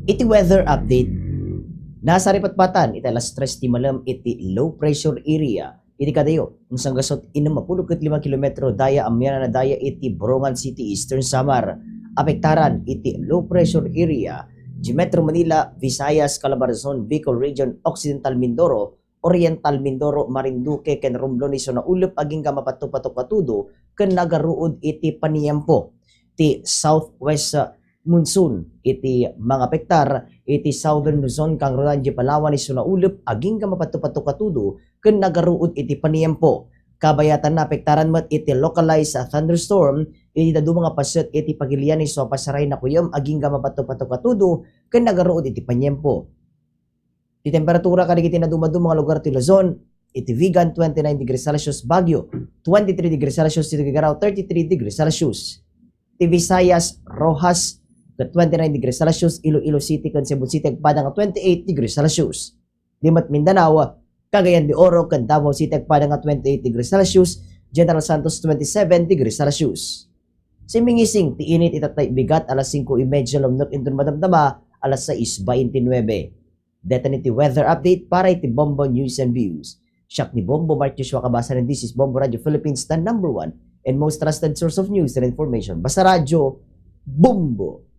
Iti weather update. Nasa ripatpatan iti alas 3 ti malam iti low pressure area. Iti kadayo, unsang gasot 65 kilometro daya amyana na daya iti Borongan City, Eastern Samar. Apektaran iti low pressure area di Metro Manila, Visayas, Calabarzon, Bicol Region, Occidental Mindoro, Oriental Mindoro, Marinduque, ken Romblon iso na ulep aging mapatupatok-patudo ken nagaruod iti paniyempo ti southwest monsoon iti mga pektar iti southern Luzon kang Rodan di Palawan iso na ulep aging mapatupatok-patudo ken nagaruod iti paniyempo. Kabayatan na pektaran met iti localized thunderstorm iti dadu mga paset iti pagilian iso pasaray na kuyom aging mapatupatok-patudo ken nagaruod iti paniyempo. Di temperatura kadagiti na dumadu mga lugar ti Luzon, iti Vigan 29 degrees Celsius, Baguio 23 degrees Celsius, Tuguegarao 33 degrees Celsius. Ti Visayas, Rojas 29 degrees Celsius, Iloilo City, ken Cebu City agpadang 28 degrees Celsius. Dimat Mindanao, Cagayan de Oro, ken Davao City agpadang 28 degrees Celsius, General Santos 27 degrees Celsius. Simingising ti init itatay bigat alas 5:30 lumnok indun madamdama alas 6:29. Dito niti weather update para iti Bombo News and Views. Siya ni Bombo Mark Joshua Kabasan and this is Bombo Radio Philippines, the #1 and most trusted source of news and information. Basta radyo, Bombo!